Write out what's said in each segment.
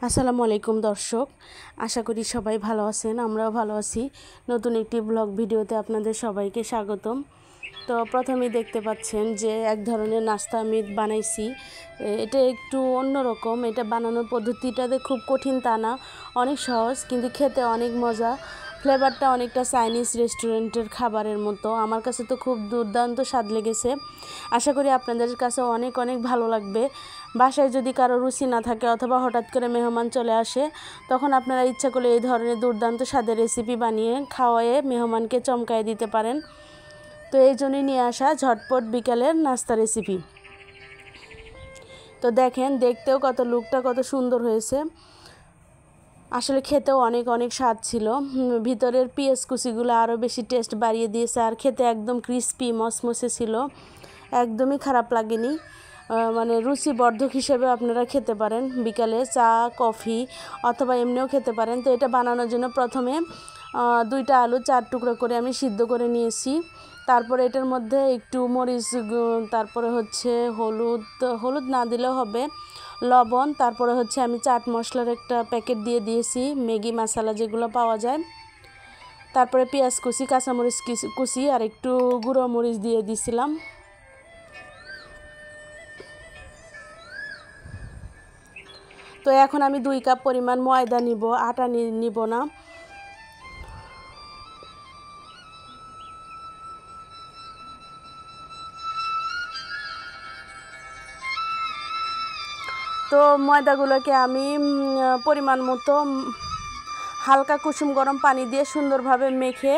আসসালামু আলাইকুম দর্শক, আশা করি সবাই ভালো আছেন। আমরাও ভালো আছি। নতুন একটি ব্লগ ভিডিওতে আপনাদের সবাইকে স্বাগতম। তো প্রথমেই দেখতে পাচ্ছেন যে এক ধরনের নাস্তা আমি বানাইছি। এটা একটু অন্যরকম। এটা বানানোর পদ্ধতিটাতে খুব কঠিন তা না, অনেক সহজ, কিন্তু খেতে অনেক মজা। ফ্লেভারটা অনেকটা চাইনিজ রেস্টুরেন্টের খাবারের মতো। আমার কাছে তো খুব দুর্দান্ত স্বাদ লেগেছে। আশা করি আপনাদের কাছে অনেক অনেক ভালো লাগবে। বাসায় যদি কারো রুচি না থাকে অথবা হঠাৎ করে মেহমান চলে আসে, তখন আপনারা ইচ্ছা করলে এই ধরনের দুর্দান্ত স্বাদের রেসিপি বানিয়ে খাওয়ায়ে মেহমানকে চমকায় দিতে পারেন। তো এই জন্যই নিয়ে আসা ঝটপট বিকালের নাস্তা রেসিপি। তো দেখেন, দেখতেও লুকটা কত সুন্দর হয়েছে। আসলে খেতেও অনেক অনেক স্বাদ ছিল। ভিতরের পেঁয়াজ কুচিগুলো আরও বেশি টেস্ট বাড়িয়ে দিয়েছে। আর খেতে একদম ক্রিস্পি মসমসে ছিল, একদমই খারাপ লাগেনি। মানে রুচিবর্ধক হিসেবে আপনারা খেতে পারেন, বিকালে চা কফি অথবা এমনিও খেতে পারেন। তো এটা বানানোর জন্য প্রথমে 2টা আলু 4 টুকরো করে আমি সিদ্ধ করে নিয়েছি। তারপরে এটার মধ্যে একটু মরিচ, তারপরে হচ্ছে হলুদ না দিলেও হবে, লবণ, তারপরে হচ্ছে আমি চাট মশলার একটা প্যাকেট দিয়ে দিয়েছি, ম্যাগি মশলা যেগুলো পাওয়া যায়। তারপরে পেঁয়াজ কুচি, কাঁচামরিচ কুচি আর একটু গুঁড়ো মরিচ দিয়ে দিয়েছিলাম। তো এখন আমি 2 কাপ পরিমাণ ময়দা নিব, আটা নিব না। তো ময়দাগুলোকে আমি পরিমাণ মতো হালকা কুসুম গরম পানি দিয়ে সুন্দরভাবে মেখে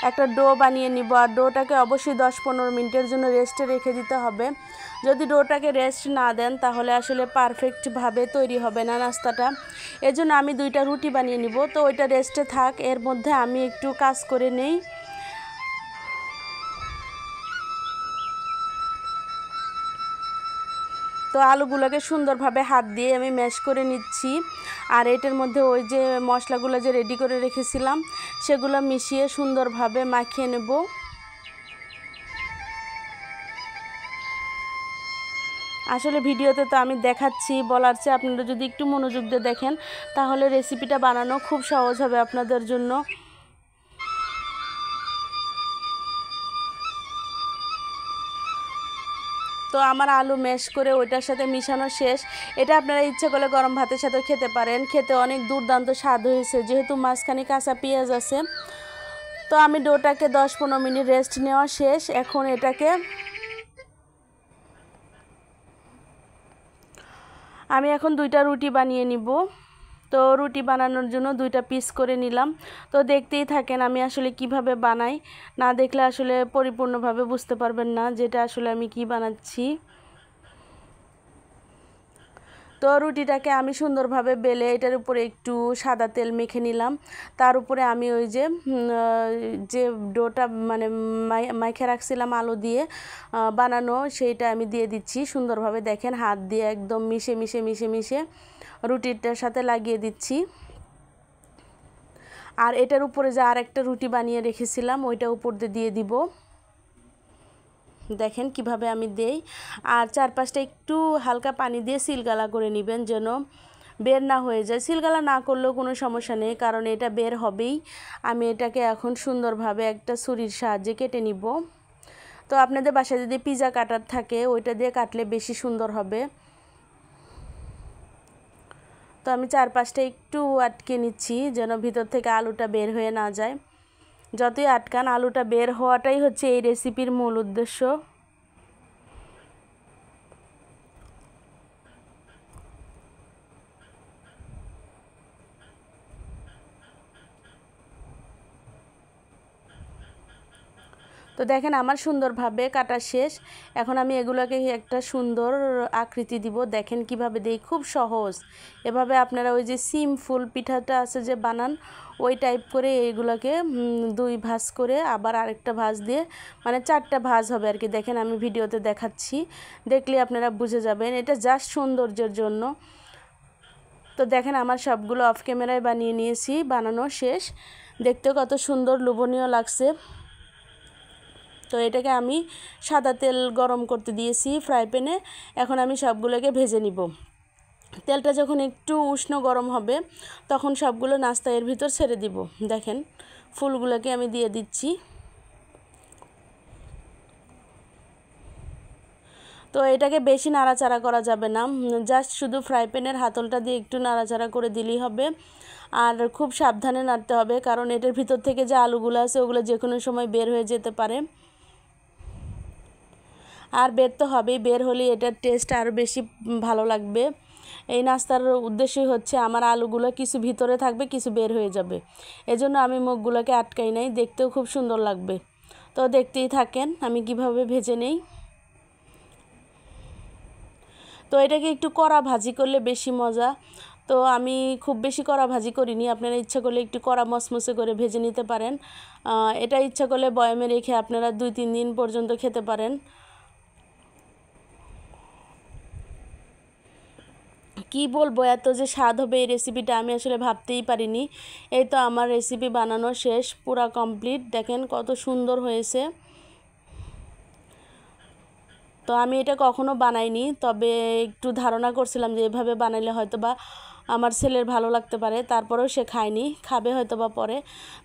একটা ডো বানিয়ে নিব। আর ডোটাকে অবশ্যই 10-15 মিনিটের জন্য রেস্টে রেখে দিতে হবে। যদি ডোটাকে রেস্ট না দেন তাহলে আসলে পারফেক্টভাবে তৈরি হবে না নাস্তাটা। এজন্য আমি 2টা রুটি বানিয়ে নিব। তো ওইটা রেস্টে থাক, এর মধ্যে আমি একটু কাজ করে নেই। তো আলুগুলোকে সুন্দরভাবে হাত দিয়ে আমি ম্যাশ করে নিচ্ছি। আর এটার মধ্যে ওই যে মশলাগুলো যে রেডি করে রেখেছিলাম সেগুলো মিশিয়ে সুন্দরভাবে মাখিয়ে নেব। আসলে ভিডিওতে তো আমি দেখাচ্ছি, বলার চেয়ে আপনারা যদি একটু মনোযোগ দিয়ে দেখেন তাহলে রেসিপিটা বানানো খুব সহজ হবে আপনাদের জন্য। তো আমার আলু ম্যাশ করে ওইটার সাথে মিশানো শেষ। এটা আপনারা ইচ্ছে করলে গরম ভাতের সাথে খেতে পারেন। খেতে অনেক দুর্দান্ত স্বাদ হয়েছে, যেহেতু মাঝখানে কাঁচা পেঁয়াজ আছে। তো আমি ডোটাকে 10-15 মিনিট রেস্ট নেওয়া শেষ। এখন এটাকে আমি 2টা রুটি বানিয়ে নিব। তো রুটি বানানোর জন্য 2টা পিস করে নিলাম। তো দেখতেই থাকেন আমি আসলে কিভাবে বানাই, না দেখলে আসলে পরিপূর্ণভাবে বুঝতে পারবেন না যেটা আসলে আমি কি বানাচ্ছি। তো রুটিটাকে আমি সুন্দরভাবে বেলে এটার উপরে একটু সাদা তেল মেখে নিলাম। তার উপরে আমি ওই যে ডোটা মানে মাইখে রাখছিলাম আলু দিয়ে বানানো, সেইটা আমি দিয়ে দিচ্ছি সুন্দরভাবে। দেখেন, হাত দিয়ে একদম মিশে রুটিটার সাথে লাগিয়ে দিচ্ছি। আর এটার উপরে যে আরেকটা রুটি বানিয়ে রেখেছিলাম ওইটা উপর দিয়ে দিব। দেখেন কিভাবে আমি দেই। আর চারপাশটা একটু হালকা পানি দিয়ে সিলগালা করে নেবেন যেন বের না হয়ে যায়। সিলগালা না করলেও কোনো সমস্যা নেই, কারণ এটা বের হবেই। আমি এটাকে এখন সুন্দরভাবে একটা ছুরির সাহায্যে কেটে নিব। তো আপনাদের বাসায় যদি পিৎজা কাটার থাকে ওইটা দিয়ে কাটলে বেশি সুন্দর হবে। তো আমি চারপাশটা একটু আটকে নিচ্ছি যেন ভিতর থেকে আলুটা বের হয়ে না যায়। যতই আটকান, আলুটা বের হওয়াটাই হচ্ছে এই রেসিপির মূল উদ্দেশ্য। তো দেখেন আমার সুন্দরভাবে কাটা শেষ। এখন আমি এগুলোকে একটা সুন্দর আকৃতি দিব। দেখেন কিভাবে দেই, খুব সহজ। এভাবে আপনারা ওই যে সিম্পল পিঠাটা আছে যে বানান, ওই টাইপ করে এইগুলোকে 2 ভাঁজ করে আবার আরেকটা ভাঁজ দিয়ে, মানে 4টা ভাঁজ হবে আর কি। দেখেন আমি ভিডিওতে দেখাচ্ছি, দেখলে আপনারা বুঝে যাবেন। এটা জাস্ট সৌন্দর্যের জন্য। তো দেখেন আমার সবগুলো অফ ক্যামেরায় বানিয়ে নিয়েছি, বানানো শেষ। দেখতে কত সুন্দর লোভনীয় লাগছে। তো এটাকে আমি সাদা তেল গরম করতে দিয়েছি ফ্রাই প্যানে। এখন আমি সবগুলোকে ভেজে নিব। তেলটা যখন একটু উষ্ণ গরম হবে তখন সবগুলো নাস্তা এর ভিতর ছেড়ে দিব। দেখেন ফুলগুলোকে আমি দিয়ে দিচ্ছি। তো এটাকে বেশি নাড়াচাড়া করা যাবে না, জাস্ট শুধু ফ্রাই প্যানের হাতলটা দিয়ে একটু নাড়াচাড়া করে দিলেই হবে। আর খুব সাবধানে নাড়তে হবে, কারণ এটার ভিতর থেকে যে আলুগুলো আছে ওগুলো যে কোনো সময় বের হয়ে যেতে পারে। আর বের তো হবেই, বের হলে এটার টেস্ট আরও বেশি ভালো লাগবে। এই নাস্তার উদ্দেশ্যই হচ্ছে আমার আলুগুলো কিছু ভিতরে থাকবে, কিছু বের হয়ে যাবে, এজন্য আমি মুখগুলোকে আটকাই নাই, দেখতেও খুব সুন্দর লাগবে। তো দেখতেই থাকেন আমি কিভাবে ভেজে নেই। তো এটাকে একটু কড়া ভাজি করলে বেশি মজা, তো আমি খুব বেশি কড়া ভাজি করিনি। আপনারা ইচ্ছা করলে একটু কড়া মসমসে করে ভেজে নিতে পারেন। এটা ইচ্ছা করলে বয়ামে রেখে আপনারা 2-3 দিন পর্যন্ত খেতে পারেন। কি বলবো, এত যে স্বাদ হবে এই রেসিপিটা আমি আসলে ভাবতেই পারিনি। এই তো আমার রেসিপি বানানো শেষ, পুরা কমপ্লিট। দেখেন কত সুন্দর হয়েছে। তো আমি এটা কখনো বানাইনি, তবে একটু ধারণা করছিলাম যে এভাবে বানাইলে হয়তো বা আমার ছেলের ভালো লাগতে পারে, তারপরেও সে খায়নি, খাবে হয়তো বা পরে।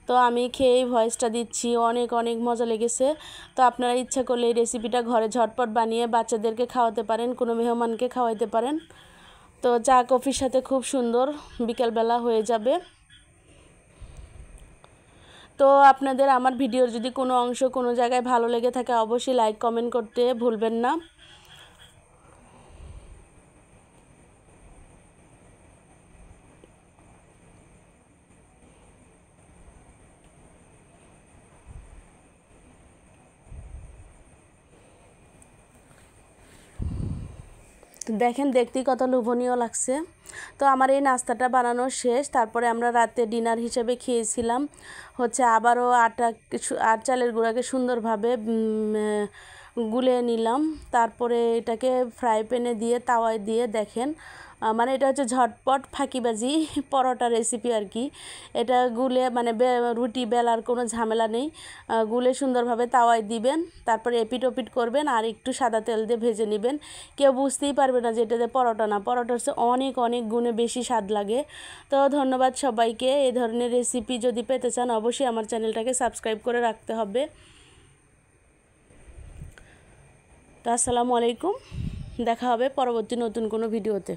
তো আমি খেয়েই ভয়েসটা দিচ্ছি, অনেক অনেক মজা লেগেছে। তো আপনারা ইচ্ছা করলে এই রেসিপিটা ঘরে ঝটপট বানিয়ে বাচ্চাদেরকে খাওয়াতে পারেন, কোনো মেহমানকে খাওয়াইতে পারেন। তো চা কফির সাথে খুব সুন্দর বিকেলবেলা হয়ে যাবে। তো আপনাদের আমার ভিডিওর যদি কোনো অংশ কোনো জায়গায় ভালো লেগে থাকে অবশ্যই লাইক কমেন্ট করতে ভুলবেন না। তো দেখেন দেখতেই কত লোভনীয় লাগছে। তো আমার এই নাস্তাটা বানানো শেষ, তারপরে আমরা রাতে ডিনার হিসেবে খেয়েছিলাম হচ্ছে আবারও আট চালের গুঁড়াকে সুন্দরভাবে গুলে নিলাম, তারপরে এটাকে ফ্রাই প্যানে দিয়ে তাওয়ায় দিয়ে দেখেন মানে এটা হচ্ছে ঝটপট ফাঁকিবাজি পরোটা রেসিপি আর কি। এটা গুলে মানে রুটি বেলার কোনো ঝামেলা নেই, গুলে সুন্দরভাবে তাওয়ায় দিবেন, তারপরে এপিট ওপিট করবেন আর একটু সাদা তেল দিয়ে ভেজে নেবেন। কেউ বুঝতেই পারবে না যে এটাতে পরোটা না, পরোটা হচ্ছে অনেক অনেক গুণে বেশি স্বাদ লাগে। তো ধন্যবাদ সবাইকে। এই ধরনের রেসিপি যদি পেতে চান অবশ্যই আমার চ্যানেলটাকে সাবস্ক্রাইব করে রাখতে হবে। তো আসসালামু আলাইকুম, দেখা হবে পরবর্তী নতুন কোনো ভিডিওতে।